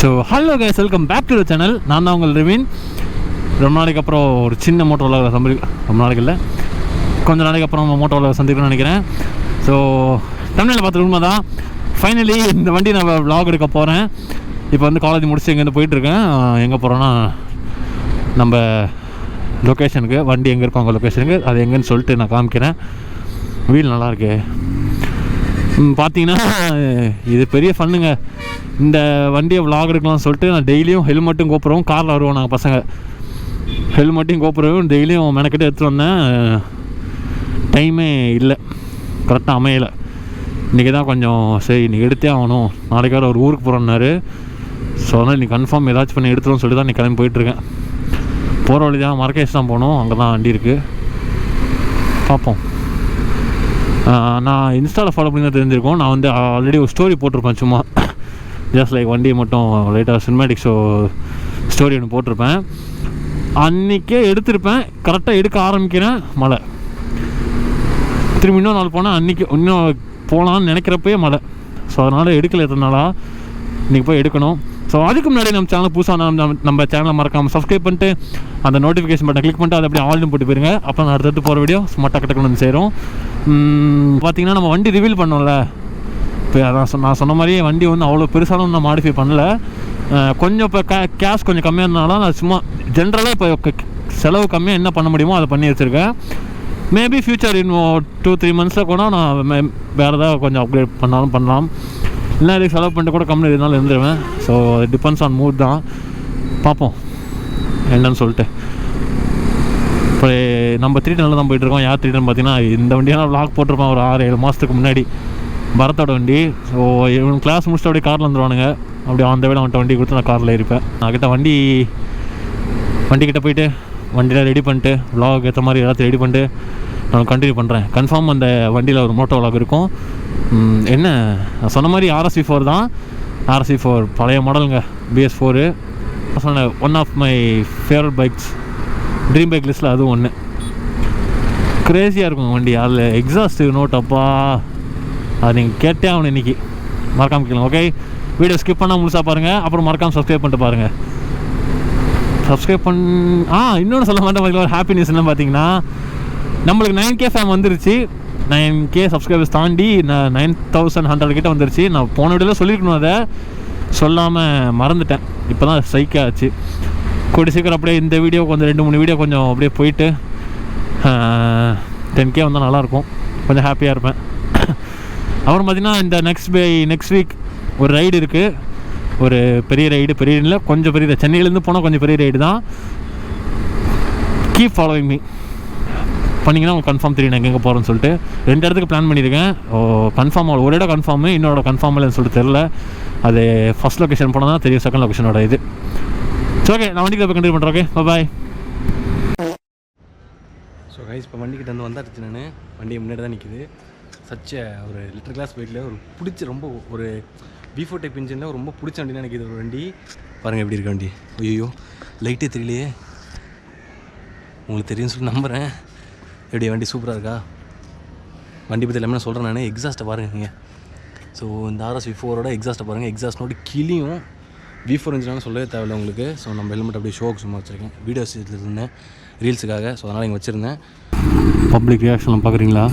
So hello guys, welcome back to the channel. நான் தான் உங்கள் ரிவின். ரொம்ப நாளைக்கு அப்புறம் ஒரு சின்ன மோட்டோ விலாக் ரொம்ப நாளைக்கு இல்லை, கொஞ்சம் நாளைக்கு அப்புறம் மோட்டோ விலாக் சந்திக்கணும்னு நினைக்கிறேன். ஸோ தமிழில் பார்த்து உண்மை தான், ஃபைனலி இந்த வண்டி நான் விலாக் எடுக்க போகிறேன். இப்போ வந்து காலேஜ் முடிச்சு இங்கேருந்து போயிட்டுருக்கேன். எங்கே போகிறோன்னா நம்ம லொக்கேஷனுக்கு, வண்டி எங்கே இருக்கோ அங்கே லொக்கேஷனுக்கு, அது எங்கேன்னு சொல்லிட்டு நான் காமிக்கிறேன். வீல் நல்லாயிருக்கு. பார்த்தீங்கன்னா இது பெரிய ஃபன்னுங்க. இந்த வண்டியை விலாக் எடுக்கலாம்னு சொல்லிட்டு நான் டெய்லியும் ஹெல்மெட்டும் கோப்புறவும் காரில் வருவோம். நாங்கள் பசங்க ஹெல்மெட்டையும் கோப்புறவும் டெய்லியும் மெனக்கிட்ட எடுத்துகிட்டு வந்தேன். டைமே இல்லை, கரெக்டாக அமையலை. இன்றைக்கி தான் கொஞ்சம் சரி இன்றைக்கி எடுத்தே ஆகணும், நாளைக்கு வேறு ஒரு ஊருக்கு போகிறோன்னாரு. ஸோ அதனால் நீ கன்ஃபார்ம் ஏதாச்சும் பண்ணி எடுத்துருன்னு சொல்லிட்டு தான் நீ கிளம்பி போயிட்டுருக்கேன். போகிற வழி தான் மரக்கேஷ் தான் போகணும், அங்கே தான் வண்டி இருக்குது. பார்ப்போம். நான் இன்ஸ்டாவில் ஃபாலோ பண்ணி தான் தெரிஞ்சிருக்கோம். நான் வந்து ஆல்ரெடி ஒரு ஸ்டோரி போட்டிருப்பேன், சும்மா ஜஸ்ட் லைக் வண்டியை மட்டும் லைட்டாக சினிமேட்டிக் ஷோ ஸ்டோரி ஒன்று போட்டிருப்பேன். அன்றைக்கே எடுத்திருப்பேன். கரெக்டாக எடுக்க ஆரம்பிக்கிறேன், மழை. திரும்பி இன்னொரு நாள் போனால் அன்றைக்கி இன்னும் போகலான்னு நினைக்கிறப்பே மழை. ஸோ அதனால் எடுக்கல. எத்தனை நாளாக இன்றைக்கி போய் எடுக்கணும். ஸோ அதுக்கு முன்னாடி நம்ம சேனல் புதுசாக நம்ம சேனலை மறக்காமல் சப்ஸ்கிரைப் பண்ணிட்டு அந்த நோட்டிஃபிகேஷன் பட்டன் கிளிக் பண்ணிட்டு அதை அப்படியே ஆல்னு போட்டு போயிருங்க. அப்போ நான் அடுத்தடுத்து போகிற வீடியோ சும்மா டக்கு டக்குன்னு வந்து சேரும். பார்த்திங்கன்னா நம்ம வண்டி ரிவீல் பண்ணோம்ல, இப்போ அதான் நான் சொன்ன மாதிரியே வண்டி வந்து அவ்வளோ பெருசாலும் நான் மாடிஃபை பண்ணலை. கொஞ்சம் இப்போ கேஷ் கொஞ்சம் கம்மியாக இருந்தாலும் நான் சும்மா ஜென்ரலாக இப்போ செலவு கம்மியாக என்ன பண்ண முடியுமோ அதை பண்ணி வச்சுருக்கேன். மேபி ஃப்யூச்சர் இன்னும் 2-3 மந்த்ஸில் கூட நான் வேறு ஏதாவது கொஞ்சம் அப்கிரேட் பண்ணாலும் பண்ணலாம். இல்லை இதுக்கு செலவு பண்ணிட்டு கூட கம்மியாக இருந்தாலும் இருந்துருவேன். ஸோ அது டிபெண்ட்ஸ் ஆன் மூட் தான். பார்ப்போம் என்னன்னு சொல்லிட்டு. இப்போ நம்ம 310 தான் போயிட்டுருக்கோம். யார் 310 பார்த்தீங்கன்னா இந்த வண்டியெல்லாம் விலாக் போட்டிருப்பேன் ஒரு 6-7 மாதத்துக்கு முன்னாடி, பரத்தோட வண்டி. ஸோ இவன் கிளாஸ் முடிச்சுட்டு அப்படியே காரில் வந்துடுவானுங்க. அப்படியே அந்த விட அவன்கிட்ட வண்டி கொடுத்து நான் காரில் இருப்பேன். நான் கிட்ட வண்டிக்கிட்ட போயிட்டு வண்டியில் ரெடி பண்ணிட்டு விலாக் ஏற்ற மாதிரி எல்லாத்தையும் ரெடி பண்ணிட்டு நான் கண்டினியூ பண்ணுறேன். கன்ஃபார்ம் அந்த வண்டியில் ஒரு மோட்டோ விலாக் இருக்கும். என்ன சொன்ன மாதிரி RSV4 தான். RSV4 பழைய மாடலுங்க, BS4. சொன்ன one of my favourite bikes, dream bike லிஸ்ட்டில் அதுவும் ஒன்று. க்ரேஸியாக இருக்கும் வண்டி. அதில் எக்ஸாஸ்ட் நோட் அப்பா, அது நீங்கள் கேட்டே ஆகணும். இன்றைக்கி மறக்காமல் கேட்கலாம். ஓகே, வீடியோ ஸ்கிப் பண்ணால் முழுசாக பாருங்கள். அப்புறம் மறக்காமல் சப்ஸ்கிரைப் பண்ணிட்டு பாருங்கள். சப்ஸ்கிரைப் இன்னொன்று சொல்ல மாட்டேன். ஒரு ஹாப்பி நியூஸ் என்ன பார்த்தீங்கன்னா, நம்மளுக்கு 9K ஃபேம் வந்துருச்சு. 9K சப்ஸ்கிரைபர்ஸ் தாண்டி 9100 கிட்ட வந்துருச்சு. நான் போன வீடியோவில் சொல்லியிருக்கணும், அதை சொல்லாமல் மறந்துட்டேன். இப்போ தான் ஸ்ட்ரைக் ஆச்சு. கூடி சீக்கிரம் அப்படியே இந்த வீடியோ கொஞ்சம் 2-3 வீடியோ கொஞ்சம் அப்படியே போயிட்டு 10K வந்தால் நல்லாயிருக்கும். கொஞ்சம் ஹாப்பியாக இருப்பேன். அப்புறம் பார்த்திங்கன்னா இந்த நெக்ஸ்ட் வீக் ஒரு ரைடு இருக்குது. ஒரு பெரிய இல்லை, கொஞ்சம் பெரிய, சென்னையிலேருந்து போனால் கொஞ்சம் பெரிய ரைடு தான். கீப் ஃபாலோவிங் மீ பண்ணிங்கன்னா உங்களுக்கு கன்ஃபார்ம் தெரியும் எங்கே போகிறோன்னு சொல்லிட்டு. 2 இடத்துக்கு பிளான் பண்ணியிருக்கேன். கன்ஃபார்ம் ஆகல, ஒரு இடம் கன்ஃபார்மு, இன்னொரு கன்ஃபார்ம் இல்லைன்னு சொல்லிட்டு தெரில. அது ஃபஸ்ட் லொக்கேஷன் போனால் தான் தெரியும், செகண்ட் லொக்கேஷனோட இது. ஸோ ஓகே, நான் வண்டிக்கு போய் கண்டினியூ பண்ணுறேன். ஓகே, பாய். ஸோ கைஸ், இப்போ வண்டிக்கிட்ட வந்து வந்தாச்சு. நான் வண்டி முன்னாடி தான் நிற்கிது. ஒரு லிட்டர் கிளாஸ் பைக்கில் ஒரு பிடிச்ச ரொம்ப ஒரு V4 டைப் இன்ஜினில் ரொம்ப பிடிச்ச வண்டி தான் நிற்கிது ஒரு வண்டி. பாருங்கள் எப்படி இருக்க வண்டி. ஐயோ, லைட்டே தெரியலையே. உங்களுக்கு தெரியும்னு சொல்லி நம்புகிறேன். எப்படி வண்டி சூப்பராக இருக்கா? வண்டி பற்றி எல்லாமே சொல்கிறேன் நான். எக்ஸாஸ்ட்டை பாருங்கள் நீங்கள். ஸோ இந்த RSV4ஓட எக்ஸாஸ்ட்டை பாருங்கள். எக்ஸாஸ்ட் நோட்டு கிளியும். V4 இன்ஜினாலும் சொல்லவே தேவையில்லை உங்களுக்கு. ஸோ நம்ம ஹெல்மெட் அப்படியே ஷோக்கு சும்மா வச்சுருக்கேன். வீடியோஸ் இருந்தேன் ரீல்ஸுக்காக. ஸோ அதனால் இங்கே வச்சுருந்தேன். பப்ளிக் ரியாக்ஷன்லாம் பார்க்குறீங்களா?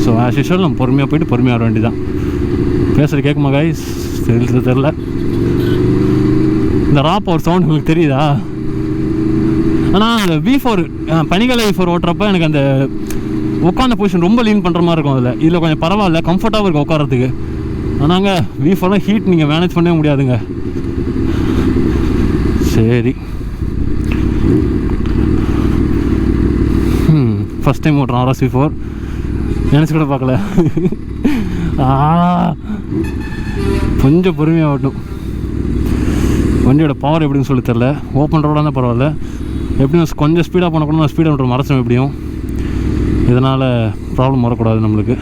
ஸோ ஆஸ் யூஷுவல் நம்ம பொறுமையாக போய்ட்டு பொறுமையாக வர வேண்டி தான். பேசுகிறது கேட்குமா கைஸ்? தெரில. இந்த ராப் ஒரு சவுண்ட் உங்களுக்கு தெரியுதா? ஆனால் அந்த V4 பனிக்கால V4 ஓட்டுறப்ப எனக்கு அந்த உட்காந்த பொசிஷன் ரொம்ப லீன் பண்ணுற மாதிரி இருக்கும். இதில் கொஞ்சம் பரவாயில்ல, கம்ஃபர்ட்டாகவும் இருக்கும் உட்காரத்துக்கு. ஆனாங்க V4 ஹீட் நீங்கள் மேனேஜ் பண்ணவே முடியாதுங்க. சரி, ஃபஸ்ட் டைம் ஓட்டுறோம் RSV4. நினச்சி கூட பார்க்கல. கொஞ்சம் பொறுமையாக ஓட்டும். வண்டியோட பவர் எப்படின்னு சொல்லி தெரில. ஓப்பன் ரோடாக தான் பரவாயில்ல. எப்படியும் கொஞ்சம் ஸ்பீடாக போனால் கூட நான் ஸ்பீடாக ஓட்டுற மறைச்சோம் எப்படியும். இதனால் ப்ராப்ளம் வரக்கூடாது நம்மளுக்கு.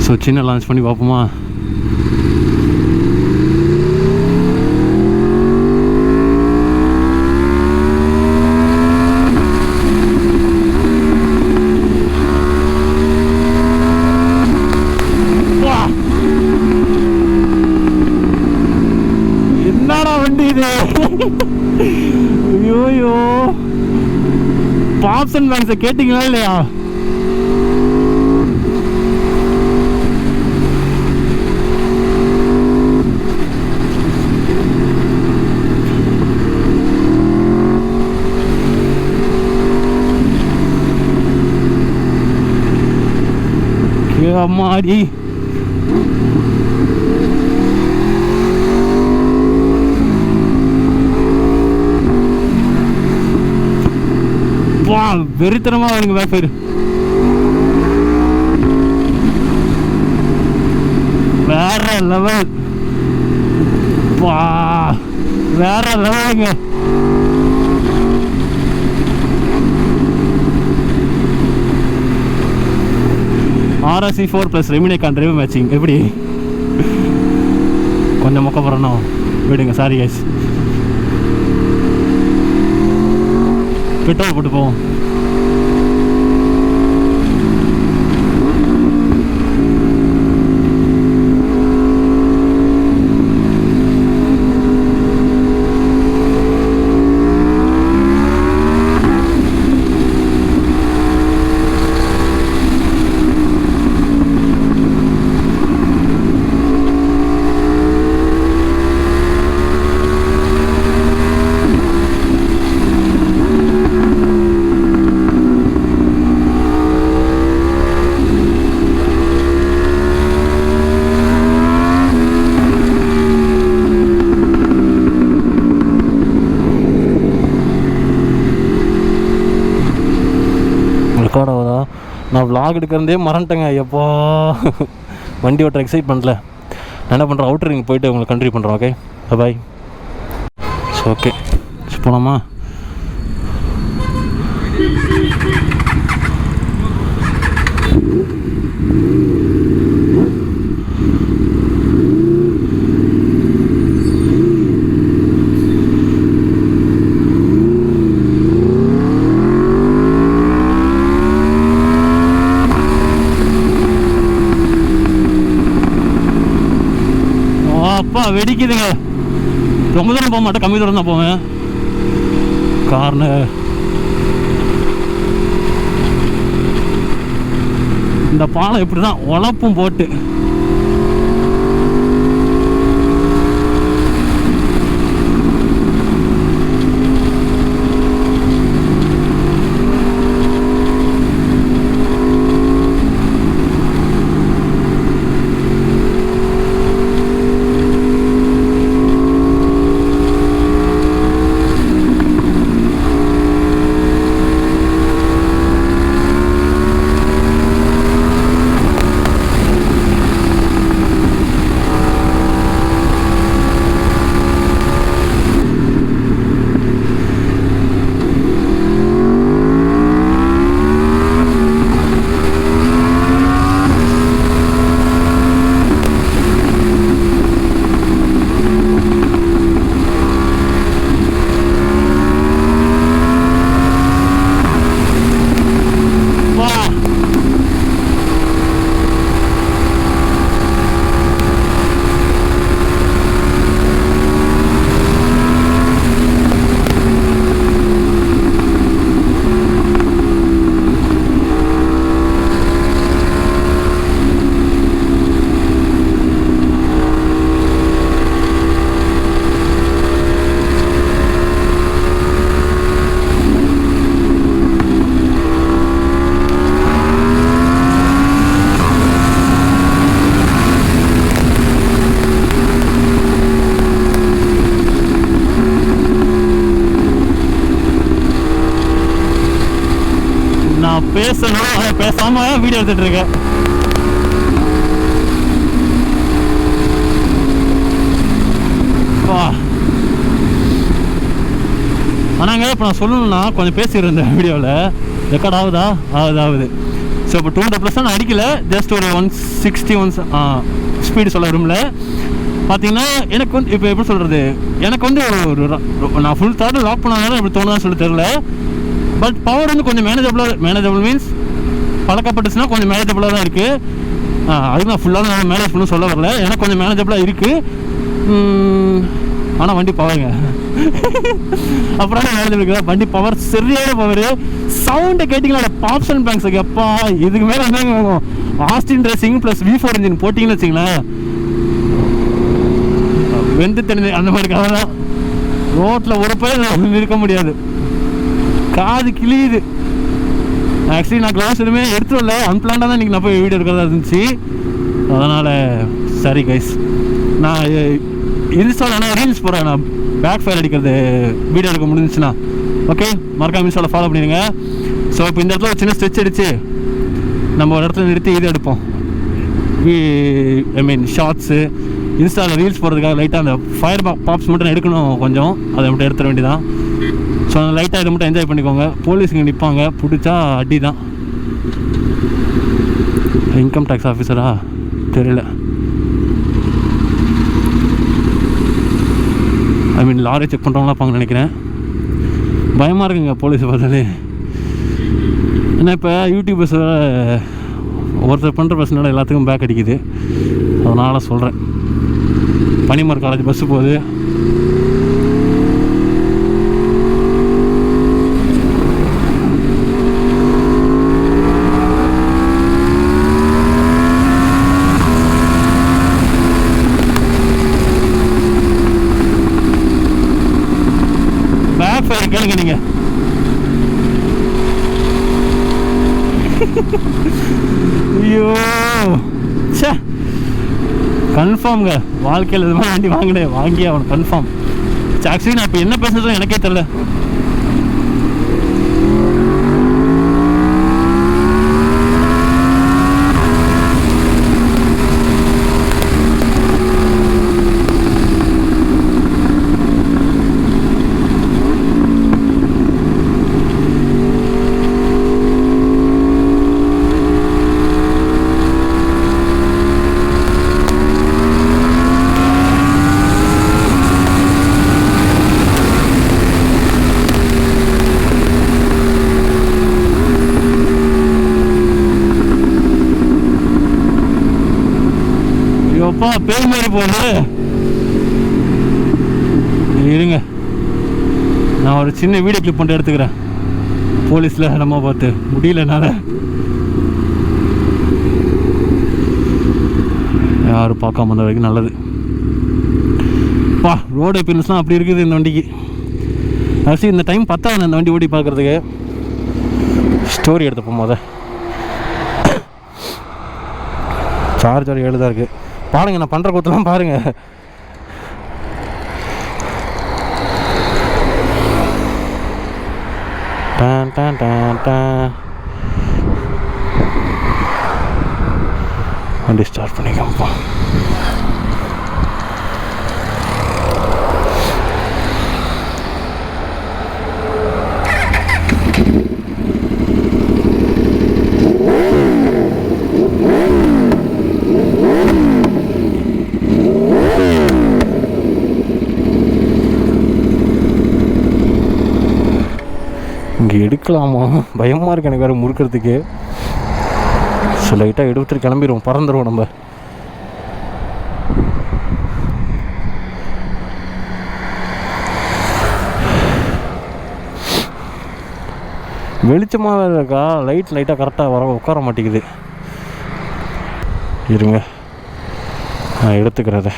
ஸோ சின்ன லான்ச் பண்ணி பார்ப்போமா? வெடிக்குது. ஐயோ பாப்ஸ் அண்ட் பேங்க்ஸை கேட்டிங்களா இல்லையா? அம்மாடி வா வெறித்தனமா வருங்க பேக் ஃபயர். வேற லெவல். வா வேற லெவலுங்க. RSV4 + Rynox டிரைவ் மேட்சிங் எப்படி? கொஞ்சம் மொக்க போறணும் விடுங்க, சாரி கைஸ். பெட்ரோல் போட்டு போவோம். நான் vlog எடுக்கிறதே மறந்துட்டேங்க. எப்போ வண்டி ஓட்டுற எக்ஸைட் பண்ணல. நான் என்ன பண்ணுறேன், அவுட்டர் ரிங் போயிட்டு உங்களுக்கு கண்டினியூ பண்ணுறேன். Okay bye. ஸோ ஓகே போகலாமா? அப்பா வெடிக்குதுங்க. ரொம்ப தூரம் போக மாட்டேன், கம்மி தூரம் தான் போவேன். கார்னர் இந்த பாலம் எப்படி தான் உழப்பும் போட்டு. பேசணும், அதை பேசாம வீடியோ எடுத்துட்டு இருக்கேன். ஆனாங்க இப்போ நான் சொல்லணும்னா கொஞ்சம் பேசியிருந்தேன் வீடியோவில். ரெக்கார்ட் ஆகுதா? ஆகுது. ஸோ இப்போ 200+ நான் அடிக்கல, ஜஸ்ட் ஒரு 160 ஸ்பீடு சொல்ல விரும்பல. பார்த்தீங்கன்னா எனக்கு வந்து இப்போ எப்படி சொல்கிறது, எனக்கு வந்து ஒரு நான் ஃபுல் தாட் லாக் பண்ணாலும் எப்படி தோணுதான்னு சொல்லி தெரில. பட் பவர் வந்து கொஞ்சம் மேனேஜபிள் மீன்ஸ் பழக்கப்பட்டுச்சுன்னா கொஞ்சம் மேனேஜபிளாக தான் இருக்குது. அதுக்கு நான் ஃபுல்லாக மேனேஜ் பண்ண சொல்ல வரல, எனக்கு கொஞ்சம் மேனேஜபிளாக இருக்குது. ஆனால் வண்டி பவருங்க. அப்புறம் இருக்குதா வண்டி பவர், சரியான பவர். சவுண்டை கேட்டிங்களா பாப்ஸ் அண்ட் பேங்க்ஸுக்கு எப்பா இதுக்கு மேலே என்னங்க வாங்கும். Austin racing plus V4 engine போட்டிங்கன்னு வச்சிங்களேன், வெந்து தெரிஞ்சு அந்த மாதிரி கதை தான். ரோட்டில் ஒரு பையன் இருக்க முடியாது, காது கிளியுது. ஆக்சுவலி நான் கிளாஸ் எதுவுமே எடுத்துட்டு வரல, அன்பிளான்டாக தான் இன்றைக்கி நான் போய் வீடியோ எடுக்கிறதா இருந்துச்சு. அதனால் சரி கைஸ், நான் இன்ஸ்டால் ஆனால் ரீல்ஸ் போடுறேன். நான் பேக் ஃபயர் அடிக்கிறது வீடியோ எடுக்க முடிஞ்சிச்சுன்னா ஓகே, மறக்காம இன்ஸ்டாவில் ஃபாலோ பண்ணிடுங்க. ஸோ இப்போ இந்த இடத்துல ஒரு சின்ன ஸ்ட்ரெச் அடித்து நம்ம ஒரு இடத்துல நிறுத்தி இது எடுப்போம், ஐ மீன் ஷார்ட்ஸு. இன்ஸ்டாவில் ரீல்ஸ் போடுறதுக்காக லைட்டாக அந்த ஃபயர் பாப்ஸ் மட்டும் எடுக்கணும் கொஞ்சம், அதை மட்டும் எடுத்துட வேண்டியதான். ஸோ அந்த லைட்டாக இதை மட்டும் என்ஜாய் பண்ணிக்கோங்க. போலீஸுங்க நிற்பாங்க, பிடிச்சா அடி தான். இன்கம் டேக்ஸ் ஆஃபீஸரா தெரியல, ஐ மீன் லாரி செக் பண்ணுறவங்களாம் இருப்பாங்கன்னு நினைக்கிறேன். பயமாக இருக்குங்க போலீஸை பார்த்தாலே. ஏன்னா இப்போ யூடியூபர்ஸ் ஒருத்தர் பண்ணுற பிரச்சனை எல்லாத்துக்கும் பேக் அடிக்குது. அதனால் சொல்கிறேன். பனிமர் காலேஜ் பஸ்ஸு போகுது. பேக் ஃபயர் கேளுங்க நீங்கள். ஐயோ சே, கன்ஃபார்ம்ங்க வாழ்க்கையில் இது மாதிரி வண்டி வாங்கினேன், வாங்கி அவன் கன்ஃபார்ம். ஆக்சுவலி நான் இப்போ என்ன பேசுறது எனக்கே தெரியல. அப்பா பேர் மாதிரி போகுது. இருங்க, நான் ஒரு சின்ன வீடியோ கிளிப் பண்ணிட்டு எடுத்துக்கிறேன். போலீஸில் நம்ம பார்த்து முடியலனால யாரும் பார்க்காம வந்த வரைக்கும் நல்லது. பா ரோடு எக்ஸ்பீரியன்ஸ்லாம் அப்படி இருக்குது இந்த வண்டிக்கு. ஆக்சுவலி இந்த டைம் பத்தாது இந்த வண்டி ஓடி பார்க்குறதுக்கு. ஸ்டோரி எடுத்தப்போ மொதல் சார்ஜர் 7 தான் இருக்குது. பாருங்கள் நான் பண்ணுற கூத்தெல்லாம் பாருங்கள். டான் டான் டான் டான். வண்டி ஸ்டார்ட் பண்ணிக்கப்பா. இங்கே எடுக்கலாமா பயமாக இருக்குது எனக்கு வேறு முறுக்கிறதுக்கு. ஸோ லைட்டாக எடுத்துட்டு கிளம்பிடுவோம், பறந்துடுவோம் நம்ம. வெளிச்சமாக வேறு இருக்கா, லைட்டாக கரெக்டாக உட்கார மாட்டேங்குது. இருங்க நான் எடுத்துக்கிறத.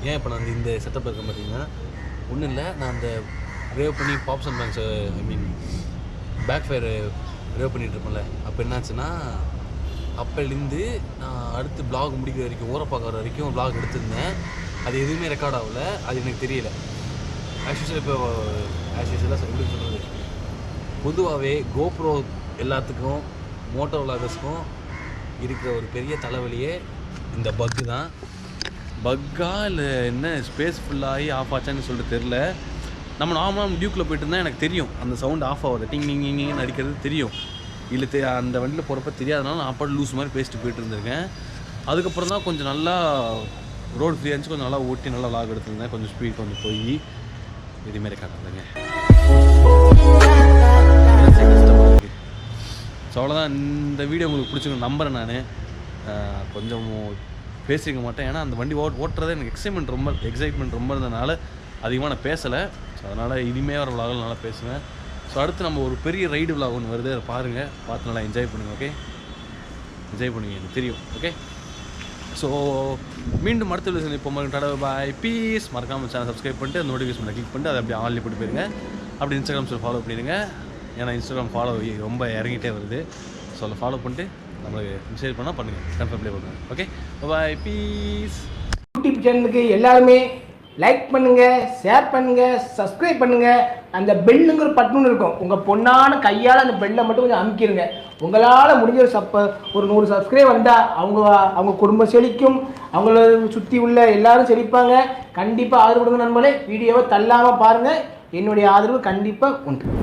ஏன் இப்போ நான் இந்த செட்டப் இருக்கேன் பார்த்தீங்கன்னா ஒன்றும் இல்லை, நான் அந்த ரேவ் பண்ணி pops and bangs I mean backfire rev பண்ணிகிட்ருப்பேன்ல. அப்போ என்னாச்சுன்னா அப்போலேருந்து நான் அடுத்து ப்ளாக் முடிக்கிற வரைக்கும் ஊரை பார்க்குற வரைக்கும் ப்ளாக் எடுத்திருந்தேன். அது எதுவுமே ரெக்கார்ட் ஆகலை, அது எனக்கு தெரியல. ஆக்சுவலாக இப்போ ஆக்சுவலாக எப்படி சொல்கிறது, பொதுவாகவே கோப்ரோ எல்லாத்துக்கும் மோட்டோ விளாகர்ஸ்க்கும் இருக்கிற ஒரு பெரிய தலைவலியே இந்த பக்கு தான். பக்கா இல்லை என்ன ஸ்பேஸ் ஃபுல்லாகி ஆஃப் ஆச்சான்னு சொல்லிட்டு தெரில. நம்ம நார்மலாக டியூக்கில் போய்ட்டு இருந்தால் எனக்கு தெரியும் அந்த சவுண்ட் ஆஃப் ஆகுது, டிங் டிங் டிங்னு அடிக்கிறது தெரியும். இல்லை அந்த வண்டியில் போகிறப்ப தெரியாதனால நான் அப்பாடு லூஸ் மாதிரி பேசிட்டு போயிட்டு இருந்திருக்கேன். அதுக்கப்புறம் தான் கொஞ்சம் நல்லா ரோடு ஃப்ரீயாக இருந்துச்சு, கொஞ்சம் நல்லா ஓட்டி நல்லா லாக் எடுத்துருந்தேன், கொஞ்சம் ஸ்பீட் கொஞ்சம் போய் இதுமாரி காட்டுறதுங்க. ஸோ அவ்வளோதான். இந்த வீடியோ உங்களுக்கு பிடிச்சிருக்க நம்புறேன். நான் கொஞ்சம் பேசிக்க மாட்டேன், ஏன்னா அந்த வண்டி ஓட்டுறதே எனக்கு எக்ஸைட்மெண்ட் ரொம்ப இருந்ததுனால அதிகமாக நான் பேசலை. ஸோ அதனால் இனிமேல் வர விலாகில் நல்லா பேசுவேன். ஸோ அடுத்து நம்ம ஒரு பெரிய ரைடு விலாக் ஒன்று வருது, அதை பாருங்கள், பார்த்து நல்லா என்ஜாய் பண்ணுங்கள். ஓகே, என்ஜாய் பண்ணுவீங்க, எனக்கு தெரியும். ஓகே, ஸோ மீண்டும் அடுத்த வீடியோ இப்போ டாடா பாய் பீஸ். மறக்காமல் சேனல் சப்ஸ்கிரைப் பண்ணிட்டு அந்த நோட்டிஃபிகேஷன் கிளிக் பண்ணிட்டு அதை அப்படியே ஆன்லைன் போட்டு போயிருங்க. அப்படி இன்ஸ்டாகிராம் சொல்லி ஃபாலோ பண்ணிடுங்க, ஏன்னா இன்ஸ்டாகிராம் ஃபாலோ ரொம்ப இறங்கிட்டே வருது. ஸோ அதை ஃபாலோ பண்ணிட்டு நம்மளுக்கு மெசேஜ் பண்ணால் பண்ணுங்கள், கன்ஃபார்ம் ப்ளே பண்ணுங்கள். ஓகே, பாய் பீஸ். யூடியூப் சேனலுக்கு எல்லாருமே லைக் பண்ணுங்கள், ஷேர் பண்ணுங்கள், சப்ஸ்கிரைப் பண்ணுங்கள். அந்த பெல்லுங்கிற பட்டன் இருக்கும், உங்கள் பொண்ணான கையால் அந்த பெல்லை மட்டும் கொஞ்சம் அமுக்கிடுங்க. உங்களால் முடிஞ்ச ஒரு 100 சப்ஸ்கிரைப் வந்தால் அவங்க குடும்பம் செழிக்கும், அவங்கள சுற்றி உள்ள எல்லாரும் செழிப்பாங்க. கண்டிப்பாக ஆதரவு கொடுங்க நண்பர்களே. வீடியோவை தள்ளாமல் பாருங்கள், என்னுடைய ஆதரவு கண்டிப்பாக உண்டு.